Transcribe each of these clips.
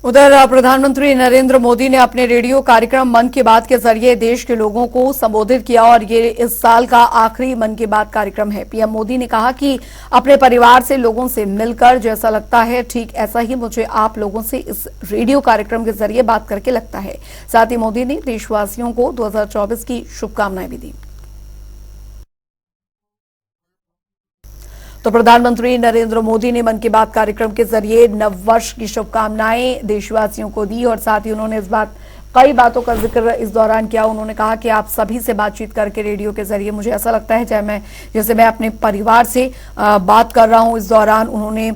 उधर प्रधानमंत्री नरेंद्र मोदी ने अपने रेडियो कार्यक्रम मन की बात के जरिए देश के लोगों को संबोधित किया और ये इस साल का आखिरी मन की बात कार्यक्रम है। पीएम मोदी ने कहा कि अपने परिवार से लोगों से मिलकर जैसा लगता है ठीक ऐसा ही मुझे आप लोगों से इस रेडियो कार्यक्रम के जरिए बात करके लगता है। साथ ही मोदी ने देशवासियों को 2024 की शुभकामनाएं भी दी। तो प्रधानमंत्री नरेंद्र मोदी ने मन की बात कार्यक्रम के जरिए नववर्ष की शुभकामनाएं देशवासियों को दी और साथ ही उन्होंने कई बातों का जिक्र इस दौरान किया। उन्होंने कहा कि आप सभी से बातचीत करके रेडियो के जरिए मुझे ऐसा लगता है जैसे मैं अपने परिवार से बात कर रहा हूं। इस दौरान उन्होंने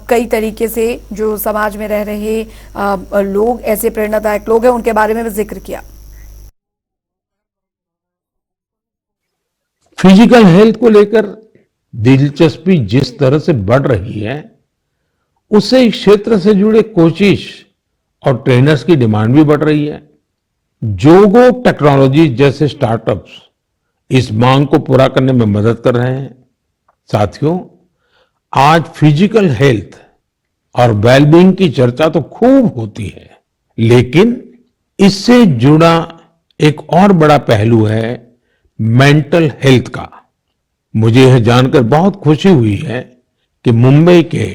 कई तरीके से जो समाज में रह रहे लोग ऐसे प्रेरणादायक लोग हैं उनके बारे में भी जिक्र किया। फिजिकल हेल्थ को लेकर दिलचस्पी जिस तरह से बढ़ रही है उससे इस क्षेत्र से जुड़े कोचिज और ट्रेनर्स की डिमांड भी बढ़ रही है। जोगो टेक्नोलॉजी जैसे स्टार्टअप्स इस मांग को पूरा करने में मदद कर रहे हैं। साथियों, आज फिजिकल हेल्थ और वेलबींग की चर्चा तो खूब होती है, लेकिन इससे जुड़ा एक और बड़ा पहलू है मेंटल हेल्थ का। मुझे यह जानकर बहुत खुशी हुई है कि मुंबई के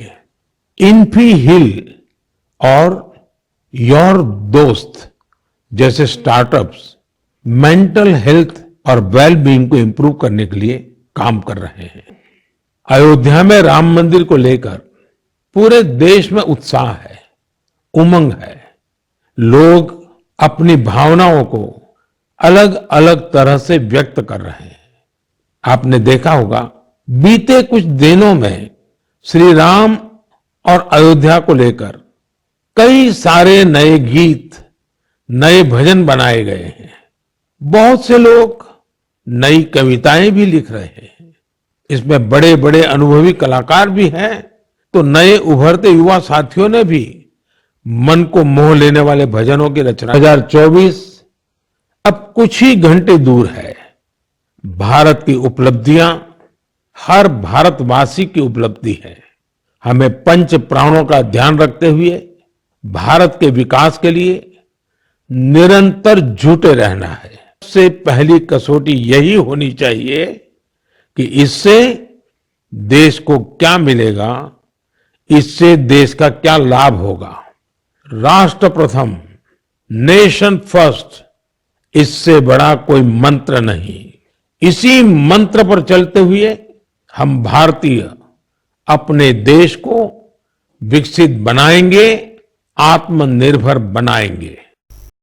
इन्फी हिल और योर दोस्त जैसे स्टार्टअप्स मेंटल हेल्थ और वेलबींग को इंप्रूव करने के लिए काम कर रहे हैं। अयोध्या में राम मंदिर को लेकर पूरे देश में उत्साह है, उमंग है। लोग अपनी भावनाओं को अलग अलग तरह से व्यक्त कर रहे हैं। आपने देखा होगा बीते कुछ दिनों में श्री राम और अयोध्या को लेकर कई सारे नए गीत, नए भजन बनाए गए हैं। बहुत से लोग नई कविताएं भी लिख रहे हैं। इसमें बड़े बड़े अनुभवी कलाकार भी हैं, तो नए उभरते युवा साथियों ने भी मन को मोह लेने वाले भजनों की रचना। 2024 अब कुछ ही घंटे दूर है। भारत की उपलब्धियां हर भारतवासी की उपलब्धि है। हमें पंच प्राणों का ध्यान रखते हुए भारत के विकास के लिए निरंतर जुटे रहना है। सबसे पहली कसौटी यही होनी चाहिए कि इससे देश को क्या मिलेगा, इससे देश का क्या लाभ होगा। राष्ट्र प्रथम, नेशन फर्स्ट, इससे बड़ा कोई मंत्र नहीं। इसी मंत्र पर चलते हुए हम भारतीय अपने देश को विकसित बनाएंगे, आत्मनिर्भर बनाएंगे।